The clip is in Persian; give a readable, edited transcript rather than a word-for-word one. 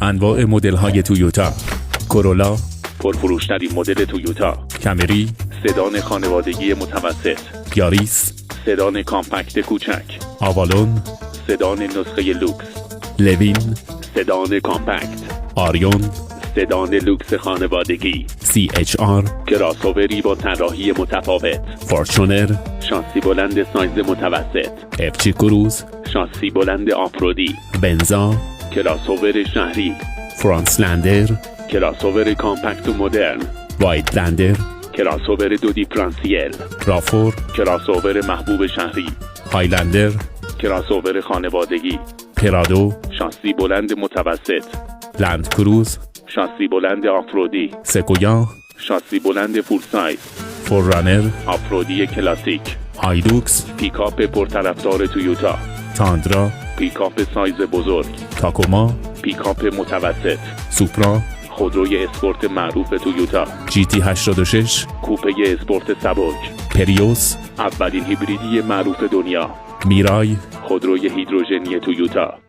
انواع مدل‌های تویوتا: کرولا، پرفروش‌ترین مدل تویوتا. کمری، سدان خانوادگی متوسط. یاریس، سدان کامپکت کوچک. آوالون، سدان نسخه لوکس. لوین، سدان کامپکت. آریون، سدان لوکس خانوادگی. CHR، کراسووری با طراحی متفاوت. فورچونر، شاسی بلند سایز متوسط. FC کروز، شاسی بلند آفرودی. بنزا، کراسوور شهری. فرانسلندر، کراسوور کامپکت و مدرن. وایدلندر، کراسوور دو دیفرانسیل. رافور، کراسوور محبوب شهری. هایلندر، کراسوور خانوادگی. پرادو، شاسی بلند متوسط. لند کروز، شاسی بلند آفرودی. سکویا، شاسی بلند فول سایز. فوررانر، آفرودی کلاسیک. هایلوکس، پیکاپ پرطرفدار تویوتا. تاندرا، پیکاپ سایز بزرگ. تاکوما، پیکاپ متوسط. سوپرا، خودروی اسپورت معروف تویوتا. GT86، کوپه اسپورت سبک. پریوس، اولین هیبریدی معروف دنیا. میرای، خودروی هیدروژنی تویوتا.